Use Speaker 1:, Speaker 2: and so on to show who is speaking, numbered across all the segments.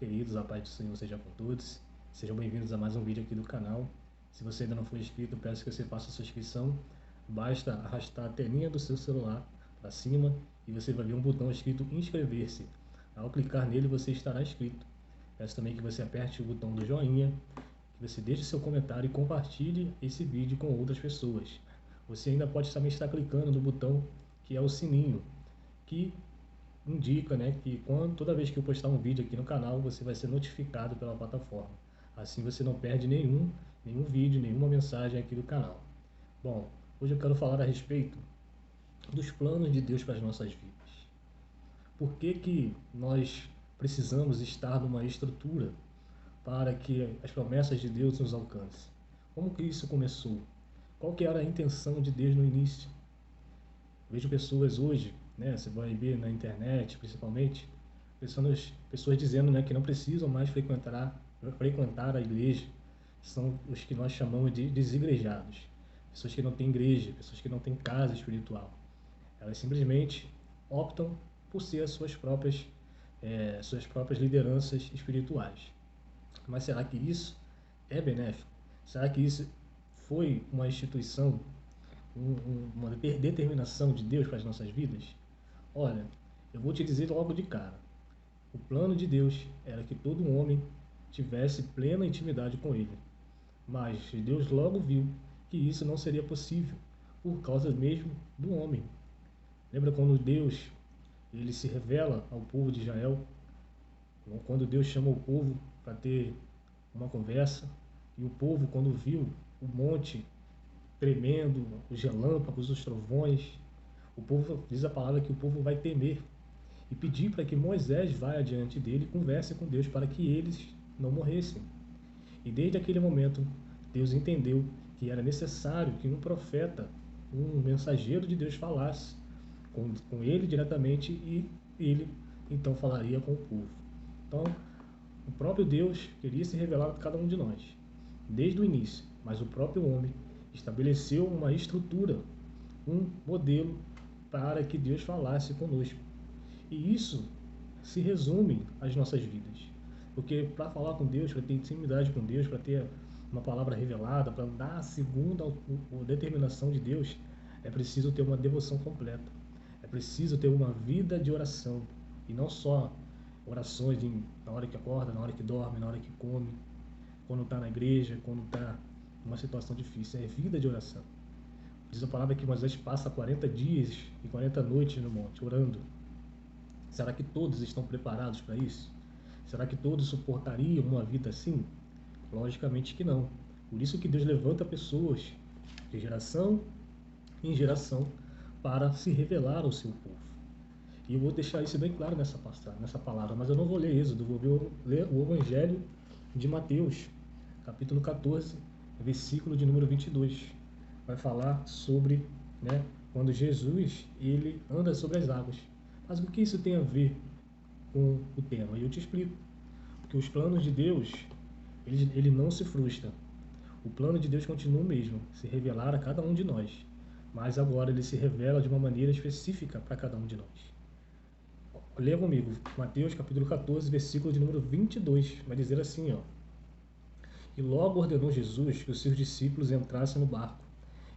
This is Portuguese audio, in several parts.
Speaker 1: queridos, a paz do Senhor seja com todos. Sejam bem-vindos a mais um vídeo aqui do canal. Se você ainda não for inscrito, peço que você faça a sua inscrição. Basta arrastar a telinha do seu celular para cima e você vai ver um botão escrito inscrever-se. Ao clicar nele, você estará inscrito. Peço também que você aperte o botão do joinha, que você deixe seu comentário e compartilhe esse vídeo com outras pessoas. Você ainda pode também estar clicando no botão que é o sininho, que indica, que toda vez que eu postar um vídeo aqui no canal, você vai ser notificado pela plataforma. Assim você não perde nenhum vídeo, nenhuma mensagem aqui do canal. Bom, hoje eu quero falar a respeito dos planos de Deus para as nossas vidas. Por que nós precisamos estar numa estrutura para que as promessas de Deus nos alcancem? Como que isso começou? Qual que era a intenção de Deus no início? Vejo pessoas hoje, você vai ver na internet principalmente, pessoas dizendo que não precisam mais frequentar a igreja. São os que nós chamamos de desigrejados. Pessoas que não têm igreja, pessoas que não têm casa espiritual. Elas simplesmente optam por ser as suas próprias lideranças espirituais. Mas será que isso é benéfico? Será que isso foi uma instituição, uma determinação de Deus para as nossas vidas? Olha, eu vou te dizer logo de cara. O plano de Deus era que todo homem tivesse plena intimidade com Ele. Mas Deus logo viu que isso não seria possível por causa mesmo do homem. Lembra quando Deus ele se revela ao povo de Israel? Quando Deus chama o povo para ter uma conversa, e o povo, quando viu o monte tremendo, os relâmpagos, os trovões, o povo, diz a palavra que o povo vai temer e pedir para que Moisés vá adiante dele e converse com Deus para que eles não morressem. E desde aquele momento, Deus entendeu que era necessário que um profeta, um mensageiro de Deus falasse com ele diretamente e ele então falaria com o povo. Então, o próprio Deus queria se revelar a cada um de nós, desde o início, mas o próprio homem estabeleceu uma estrutura, um modelo para que Deus falasse conosco. E isso se resume às nossas vidas. Porque para falar com Deus, para ter intimidade com Deus, para ter uma palavra revelada, para andar segundo a determinação de Deus, é preciso ter uma devoção completa. É preciso ter uma vida de oração. E não só orações na hora que acorda, na hora que dorme, na hora que come, quando está na igreja, quando está numa situação difícil. É vida de oração. Diz a palavra que Moisés passa 40 dias e 40 noites no monte, orando. Será que todos estão preparados para isso? Será que todos suportariam uma vida assim? Logicamente que não. Por isso que Deus levanta pessoas de geração em geração para se revelar ao seu povo. E eu vou deixar isso bem claro nessa palavra, mas eu não vou ler Êxodo, vou ler o Evangelho de Mateus, capítulo 14, versículo de número 22. Vai falar sobre quando Jesus ele anda sobre as águas. Mas o que isso tem a ver com o tema? E eu te explico. Porque os planos de Deus, ele não se frustra. O plano de Deus continua o mesmo, se revelar a cada um de nós. Mas agora ele se revela de uma maneira específica para cada um de nós. Leia comigo, Mateus capítulo 14, versículo de número 22. Vai dizer assim, ó. E logo ordenou Jesus que os seus discípulos entrassem no barco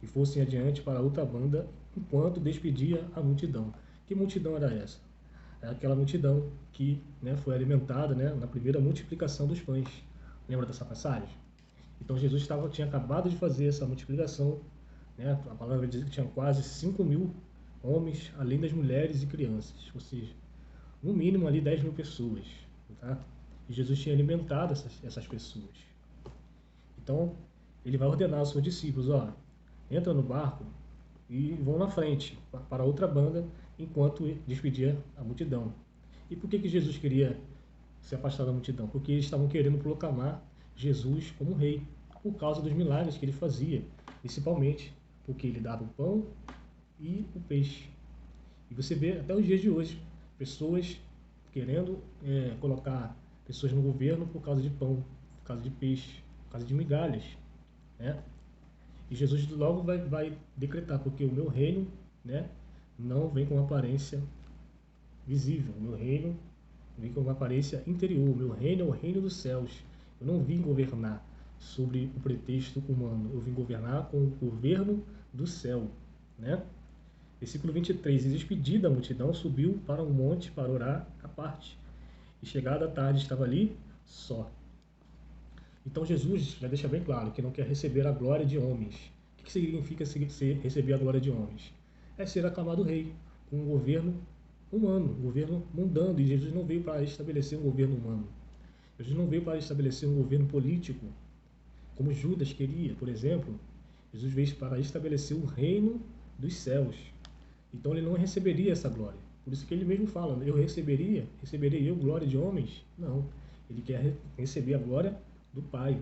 Speaker 1: e fossem adiante para outra banda, enquanto despedia a multidão. Que multidão era essa? É aquela multidão que foi alimentada na primeira multiplicação dos pães. Lembra dessa passagem? Então Jesus tinha acabado de fazer essa multiplicação. A palavra diz que tinha quase 5.000 homens, além das mulheres e crianças. Ou seja, no mínimo ali 10.000 pessoas. Tá? E Jesus tinha alimentado essas pessoas. Então, ele vai ordenar aos seus discípulos, entra no barco e vão na frente, para outra banda, enquanto despedia a multidão. E por que Jesus queria se afastar da multidão? Porque eles estavam querendo proclamar Jesus como rei, por causa dos milagres que ele fazia, principalmente porque ele dava o pão e o peixe. E você vê até os dias de hoje, pessoas querendo colocar pessoas no governo por causa de pão, por causa de peixe, por causa de migalhas. E Jesus logo vai decretar, porque o meu reino não vem com aparência visível. O meu reino Eu vim com uma aparência interior. Meu reino é o reino dos céus. Eu não vim governar sobre o pretexto humano. Eu vim governar com o governo do céu, né? Versículo 23. E despedida a multidão, subiu para um monte para orar à parte. E chegada a tarde estava ali só. Então Jesus já deixa bem claro que não quer receber a glória de homens. O que significa receber a glória de homens? É ser aclamado rei, com um governo humano, um governo mundano. E Jesus não veio para estabelecer um governo humano. Jesus não veio para estabelecer um governo político, como Judas queria, por exemplo. Jesus veio para estabelecer o reino dos céus. Então ele não receberia essa glória. Por isso que ele mesmo fala, receberei eu glória de homens? Não. Ele quer receber a glória do Pai.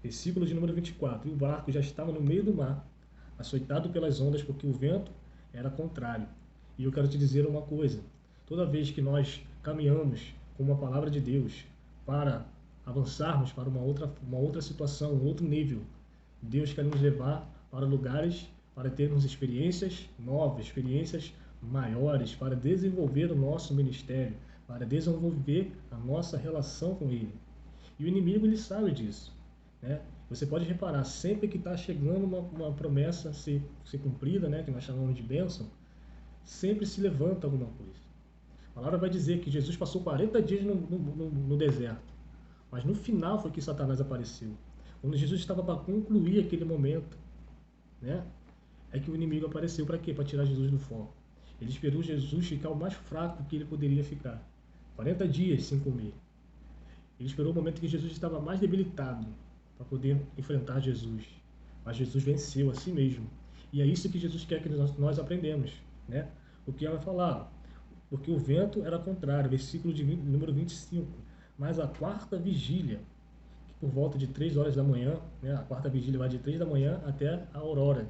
Speaker 1: Versículo de número 24. E o barco já estava no meio do mar, açoitado pelas ondas, porque o vento era contrário. E eu quero te dizer uma coisa. Toda vez que nós caminhamos com uma palavra de Deus para avançarmos para uma outra situação, um outro nível, Deus quer nos levar para lugares para termos experiências novas, experiências maiores, para desenvolver o nosso ministério, para desenvolver a nossa relação com Ele. E o inimigo, ele sabe disso, né? Você pode reparar, sempre que está chegando uma promessa a ser cumprida, né, que nós chamamos de bênção, sempre se levanta alguma coisa. A palavra vai dizer que Jesus passou 40 dias no deserto, mas no final foi que Satanás apareceu. Quando Jesus estava para concluir aquele momento, né, é que o inimigo apareceu. Para quê? Para tirar Jesus do foco. Ele esperou Jesus ficar o mais fraco que ele poderia ficar. 40 dias sem comer. Ele esperou o momento que Jesus estava mais debilitado para poder enfrentar Jesus. Mas Jesus venceu a si mesmo. E é isso que Jesus quer que nós aprendemos, né? O que ela falava. Porque o vento era contrário. Versículo número 25. Mas a quarta vigília, que por volta de 3 horas da manhã, né? A quarta vigília vai de 3 da manhã até a aurora.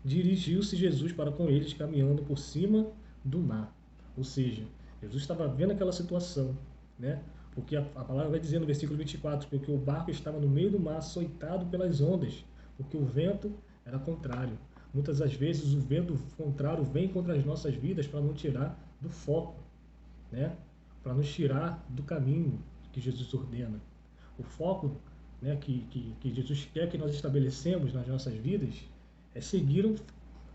Speaker 1: Dirigiu-se Jesus para com eles, caminhando por cima do mar. Ou seja, Jesus estava vendo aquela situação, né? Porque a palavra vai dizer no versículo 24, porque o barco estava no meio do mar, açoitado pelas ondas, porque o vento era contrário. Muitas das vezes o vento contrário vem contra as nossas vidas para nos tirar do foco, né? Para nos tirar do caminho que Jesus ordena. O foco, né, que Jesus quer que nós estabelecemos nas nossas vidas é seguir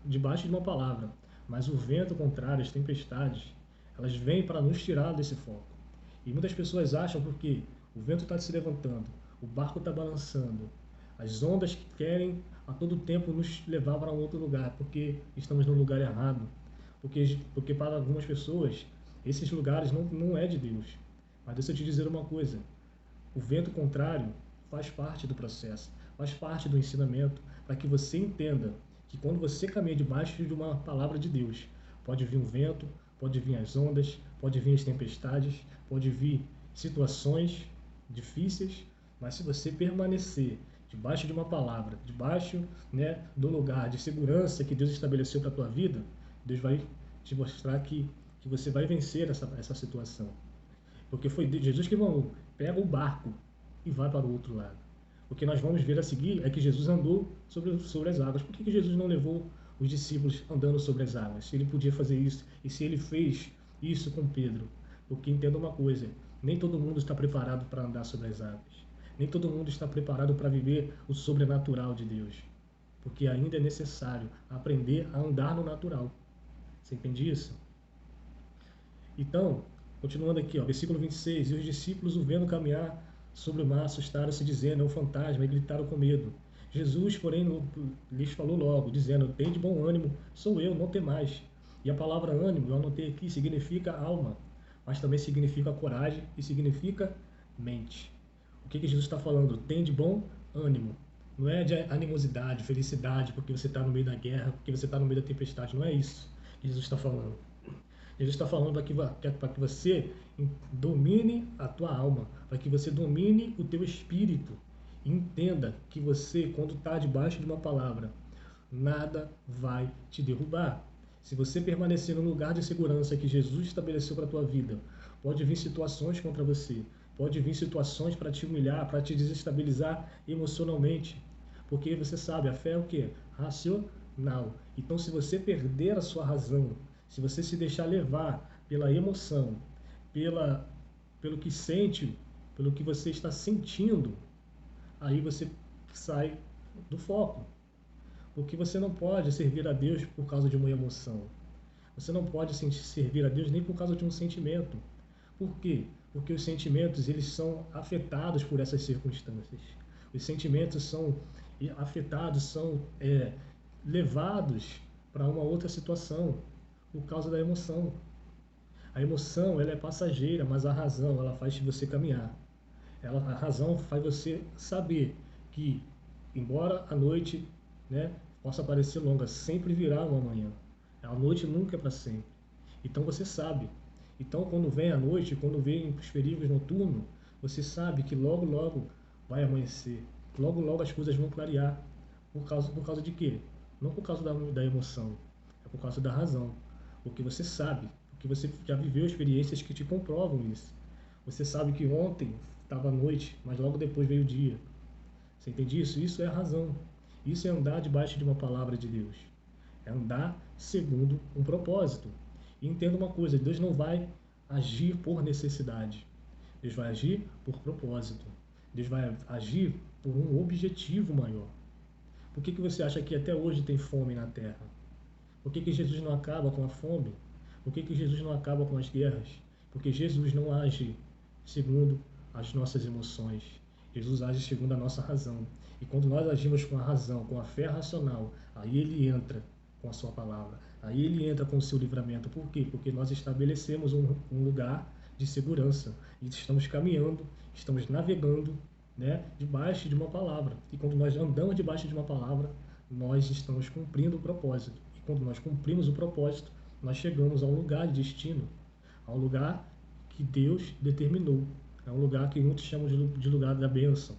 Speaker 1: debaixo de uma palavra. Mas o vento contrário, as tempestades, elas vêm para nos tirar desse foco. E muitas pessoas acham porque o vento está se levantando, o barco está balançando, as ondas que querem a todo tempo nos levar para um outro lugar, porque estamos no lugar errado. Porque para algumas pessoas, esses lugares não é de Deus. Mas deixa eu te dizer uma coisa, o vento contrário faz parte do processo, faz parte do ensinamento, para que você entenda que quando você caminha debaixo de uma palavra de Deus, pode vir um vento, pode vir as ondas, pode vir as tempestades, pode vir situações difíceis, mas se você permanecer debaixo de uma palavra, debaixo, né, do lugar de segurança que Deus estabeleceu para a tua vida, Deus vai te mostrar que você vai vencer essa situação. Porque foi Jesus que falou, pega o barco e vai para o outro lado. O que nós vamos ver a seguir é que Jesus andou sobre as águas. Por que Jesus não levou os discípulos andando sobre as águas? Se ele podia fazer isso e se ele fez isso com Pedro. Porque entenda uma coisa, nem todo mundo está preparado para andar sobre as águas. Nem todo mundo está preparado para viver o sobrenatural de Deus. Porque ainda é necessário aprender a andar no natural. Você entende isso? Então, continuando aqui, ó, versículo 26. E os discípulos, o vendo caminhar sobre o mar, assustaram-se, dizendo, é um fantasma, e gritaram com medo. Jesus, porém, lhes falou logo, dizendo, tem de bom ânimo, sou eu, não temais. E a palavra ânimo, eu anotei aqui, significa alma, mas também significa coragem e significa mente. O que Jesus está falando? Tem de bom ânimo. Não é de animosidade, felicidade, porque você está no meio da guerra, porque você está no meio da tempestade. Não é isso que Jesus está falando. Jesus está falando para que você domine a tua alma, para que você domine o teu espírito. E entenda que você, quando está debaixo de uma palavra, nada vai te derrubar. Se você permanecer no lugar de segurança que Jesus estabeleceu para a tua vida, pode vir situações contra você, pode vir situações para te humilhar, para te desestabilizar emocionalmente. Porque você sabe, a fé é o quê? Racional. Então, se você perder a sua razão, se você se deixar levar pela emoção, pela, pelo que sente, pelo que você está sentindo, aí você sai do foco. Porque você não pode servir a Deus por causa de uma emoção. Você não pode servir a Deus nem por causa de um sentimento. Por quê? Porque os sentimentos, eles são afetados por essas circunstâncias. Os sentimentos são afetados, são levados para uma outra situação por causa da emoção. A emoção, ela é passageira, mas a razão, ela faz você caminhar. A razão faz você saber que, embora a noite, né, possa parecer longa, sempre virá uma manhã. A noite nunca é para sempre. Então você sabe. Então, quando vem a noite, quando vem os perigos noturnos, você sabe que logo, logo vai amanhecer. Logo, logo as coisas vão clarear. Por causa de quê? Não por causa da emoção, é por causa da razão. Porque você sabe, porque você já viveu experiências que te comprovam isso. Você sabe que ontem estava noite, mas logo depois veio o dia. Você entende isso? Isso é a razão. Isso é andar debaixo de uma palavra de Deus. É andar segundo um propósito. E entenda uma coisa, Deus não vai agir por necessidade. Deus vai agir por propósito. Deus vai agir por um objetivo maior. Por que você acha que até hoje tem fome na terra? Por que Jesus não acaba com a fome? Por que Jesus não acaba com as guerras? Porque Jesus não age segundo as nossas emoções. Jesus age segundo a nossa razão. E quando nós agimos com a razão, com a fé racional, aí ele entra com a sua palavra. Aí ele entra com o seu livramento. Por quê? Porque nós estabelecemos um lugar de segurança. E estamos caminhando, estamos navegando, né, debaixo de uma palavra. E quando nós andamos debaixo de uma palavra, nós estamos cumprindo o propósito. E quando nós cumprimos o propósito, nós chegamos a um lugar de destino, a um lugar que Deus determinou. É um lugar que muitos chamam de lugar da bênção,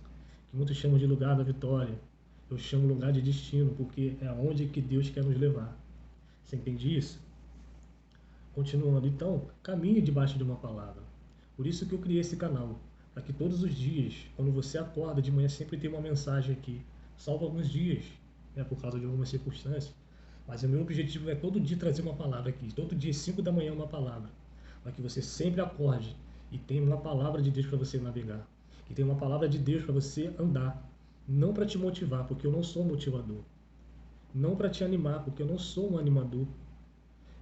Speaker 1: que muitos chamam de lugar da vitória. Eu chamo lugar de destino, porque é onde que Deus quer nos levar. Você entende isso? Continuando, então, caminhe debaixo de uma palavra. Por isso que eu criei esse canal, para que todos os dias, quando você acorda de manhã, sempre tenha uma mensagem aqui. Salvo alguns dias, né, por causa de algumas circunstâncias. Mas o meu objetivo é todo dia trazer uma palavra aqui. Todo dia, 5 da manhã, uma palavra. Para que você sempre acorde e tenha uma palavra de Deus para você navegar. E tenha uma palavra de Deus para você andar. Não para te motivar, porque eu não sou motivador. Não para te animar, porque eu não sou um animador.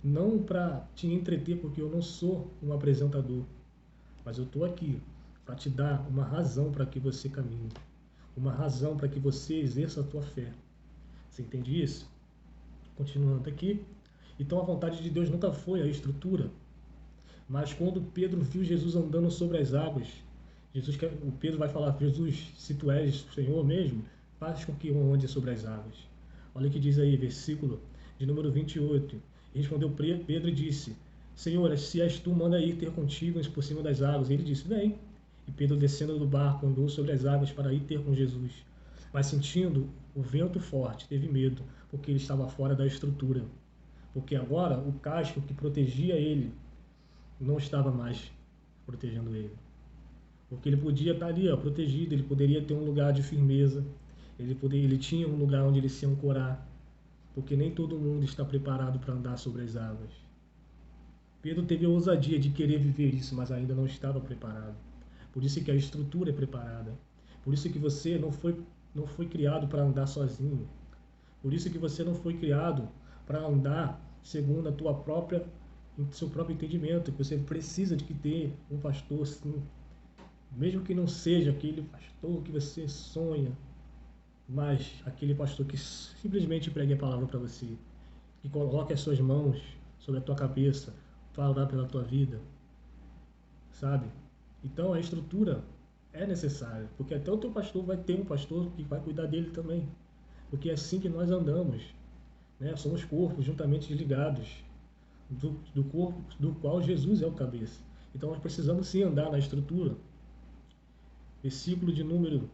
Speaker 1: Não para te entreter, porque eu não sou um apresentador. Mas eu estou aqui para te dar uma razão para que você caminhe. Uma razão para que você exerça a tua fé. Você entende isso? Continuando aqui. Então a vontade de Deus nunca foi a estrutura. Mas quando Pedro viu Jesus andando sobre as águas, o Pedro vai falar: Jesus, se tu és o Senhor mesmo, faz com que eu ande sobre as águas. Olha o que diz aí, versículo de número 28. E respondeu Pedro e disse: Senhor, se és tu, manda ir ter contigo por cima das águas. E ele disse: Vem. E Pedro, descendo do barco, andou sobre as águas para ir ter com Jesus. Mas sentindo o vento forte, teve medo, porque ele estava fora da estrutura. Porque agora o casco que protegia ele não estava mais protegendo ele. Porque ele podia estar ali, ó, protegido, ele poderia ter um lugar de firmeza, ele tinha um lugar onde ele se ancorar, porque nem todo mundo está preparado para andar sobre as águas. Pedro teve a ousadia de querer viver isso, mas ainda não estava preparado. Por isso que a estrutura é preparada. Por isso que você não foi criado para andar sozinho. Por isso que você não foi criado para andar segundo seu próprio entendimento, que você precisa de que ter um pastor, sim. Mesmo que não seja aquele pastor que você sonha, mas aquele pastor que simplesmente pregue a palavra para você, que coloque as suas mãos sobre a tua cabeça, falar pela tua vida, sabe? Então a estrutura é necessária, porque até o teu pastor vai ter um pastor que vai cuidar dele também, porque é assim que nós andamos, né? Somos corpos juntamente ligados do corpo do qual Jesus é o cabeça. Então nós precisamos sim andar na estrutura. Versículo de número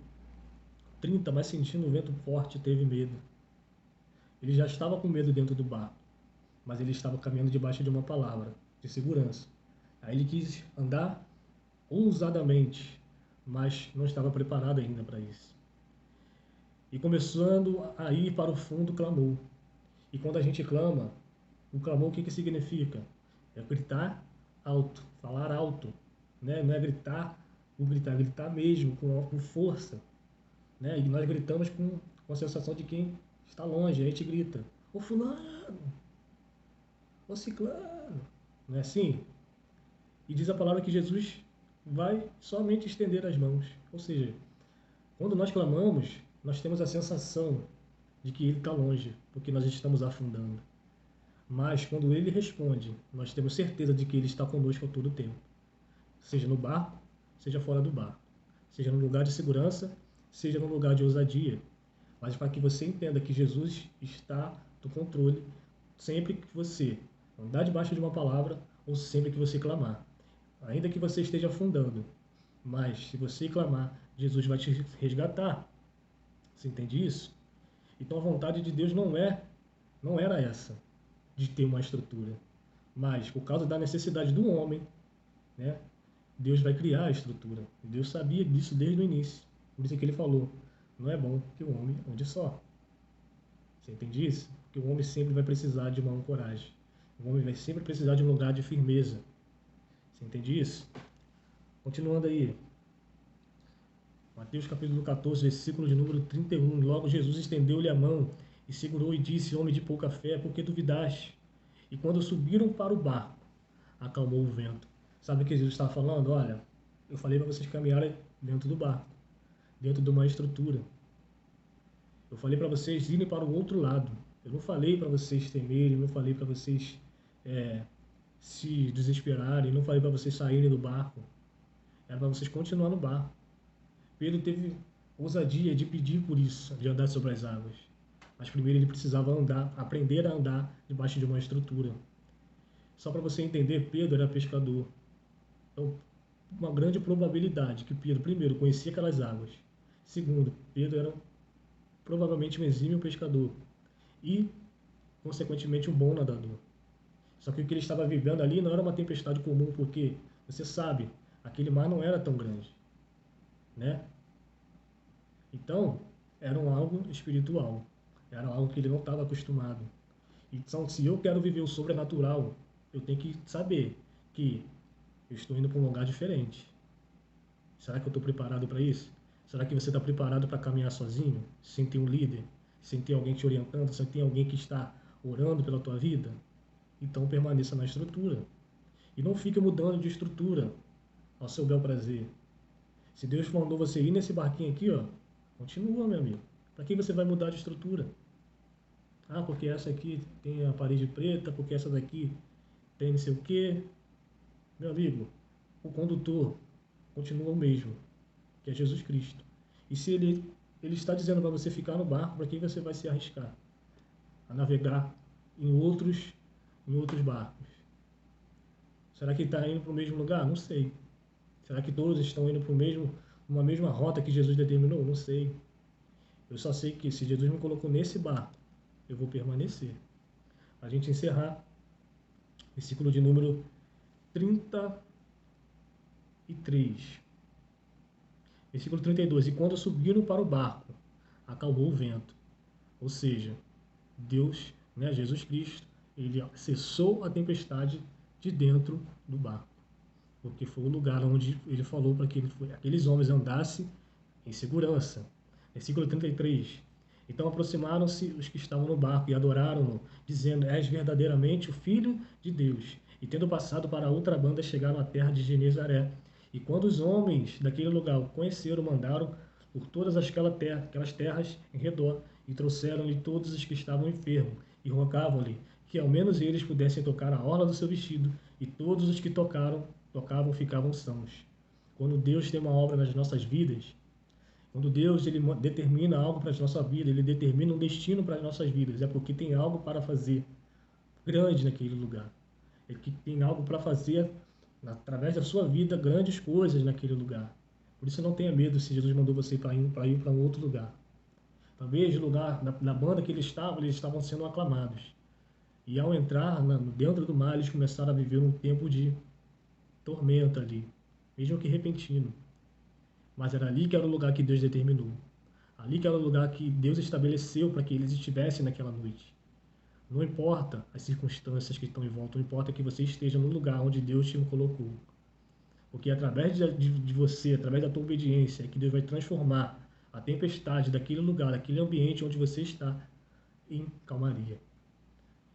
Speaker 1: 30, mas sentindo o vento forte, teve medo. Ele já estava com medo dentro do barco, mas ele estava caminhando debaixo de uma palavra de segurança. Aí ele quis andar ousadamente, mas não estava preparado ainda para isso. E começando a ir para o fundo, clamou. E quando a gente clama, o clamor o que significa? É gritar alto, falar alto, né? Não é gritar, o gritar, é gritar mesmo, com força, né? E nós gritamos com a sensação de quem está longe, a gente grita, ô fulano, ô ciclano, não é assim? E diz a palavra que Jesus vai somente estender as mãos, ou seja, quando nós clamamos, nós temos a sensação de que Ele está longe, porque nós estamos afundando. Mas quando Ele responde, nós temos certeza de que Ele está conosco a todo tempo. Seja no barco, seja fora do barco. Seja no lugar de segurança, seja no lugar de ousadia. Mas para que você entenda que Jesus está no controle sempre que você andar debaixo de uma palavra ou sempre que você clamar. Ainda que você esteja afundando, mas se você clamar, Jesus vai te resgatar. Você entende isso? Então a vontade de Deus não era essa, de ter uma estrutura. Mas por causa da necessidade do homem, né, Deus vai criar a estrutura. Deus sabia disso desde o início. Por isso que ele falou, não é bom que o homem ande só. Você entende isso? Porque o homem sempre vai precisar de uma ancoragem. O homem vai sempre precisar de um lugar de firmeza. Você entende isso? Continuando aí. Mateus capítulo 14, versículo de número 31. Logo Jesus estendeu-lhe a mão e segurou e disse, homem de pouca fé, por que duvidaste? E quando subiram para o barco, acalmou o vento. Sabe o que Jesus estava falando? Olha, eu falei para vocês caminharem dentro do barco, dentro de uma estrutura. Eu falei para vocês irem para o outro lado. Eu não falei para vocês temerem, não falei para vocês se desesperarem, não falei para vocês saírem do barco. Era para vocês continuar no barco. Pedro teve ousadia de pedir por isso, de andar sobre as águas. Mas primeiro ele precisava aprender a andar debaixo de uma estrutura. Só para você entender, Pedro era pescador. Então, uma grande probabilidade que Pedro, primeiro, conhecia aquelas águas. Segundo, Pedro era provavelmente um exímio pescador. E, consequentemente, um bom nadador. Só que o que ele estava vivendo ali não era uma tempestade comum, porque, você sabe, aquele mar não era tão grande, né? Então, era algo espiritual. Era algo que ele não estava acostumado. Então, se eu quero viver o sobrenatural, eu tenho que saber que eu estou indo para um lugar diferente. Será que eu estou preparado para isso? Será que você está preparado para caminhar sozinho, sem ter um líder, sem ter alguém te orientando, sem ter alguém que está orando pela tua vida? Então permaneça na estrutura. E não fique mudando de estrutura ao seu bel prazer. Se Deus mandou você ir nesse barquinho aqui, ó, continua, meu amigo. Para que você vai mudar de estrutura? Ah, porque essa aqui tem a parede preta, porque essa daqui tem não sei o quê. Meu amigo, o condutor continua o mesmo, que é Jesus Cristo. E se ele está dizendo para você ficar no barco, para que você vai se arriscar a navegar em outros barcos? Será que está indo para o mesmo lugar? Não sei. Será que todos estão indo para uma mesma rota que Jesus determinou? Não sei. Eu só sei que se Jesus me colocou nesse barco, eu vou permanecer. A gente encerrar, versículo de número 33. Versículo 32. E quando subiram para o barco, acalmou o vento. Ou seja, Deus, né, Jesus Cristo, ele cessou a tempestade de dentro do barco. Porque foi o lugar onde ele falou para que aqueles homens andassem em segurança. Versículo 33. Então aproximaram-se os que estavam no barco e adoraram-no, dizendo, és verdadeiramente o Filho de Deus. E tendo passado para a outra banda, chegaram à terra de Genezaré. E quando os homens daquele lugar o conheceram, mandaram por todas aquelas terras em redor, e trouxeram-lhe todos os que estavam enfermos, e rogavam-lhe que ao menos eles pudessem tocar a orla do seu vestido, e todos os que tocavam ficavam sãos. Quando Deus tem uma obra nas nossas vidas, quando Deus ele determina algo para a nossa vida, ele determina um destino para as nossas vidas, é porque tem algo para fazer grande naquele lugar. É que tem algo para fazer através da sua vida grandes coisas naquele lugar. Por isso não tenha medo se Jesus mandou você para ir para um outro lugar. Talvez no lugar, na banda que eles estavam sendo aclamados. E ao entrar dentro do mar, eles começaram a viver um tempo de tormenta ali, mesmo que repentino. Mas era ali que era o lugar que Deus determinou. Ali que era o lugar que Deus estabeleceu para que eles estivessem naquela noite. Não importa as circunstâncias que estão em volta, não importa que você esteja no lugar onde Deus te colocou. Porque através de você, através da tua obediência, é que Deus vai transformar a tempestade daquele lugar, daquele ambiente onde você está, em calmaria.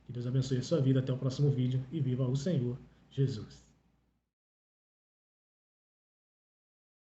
Speaker 1: Que Deus abençoe a sua vida. Até o próximo vídeo e viva o Senhor Jesus.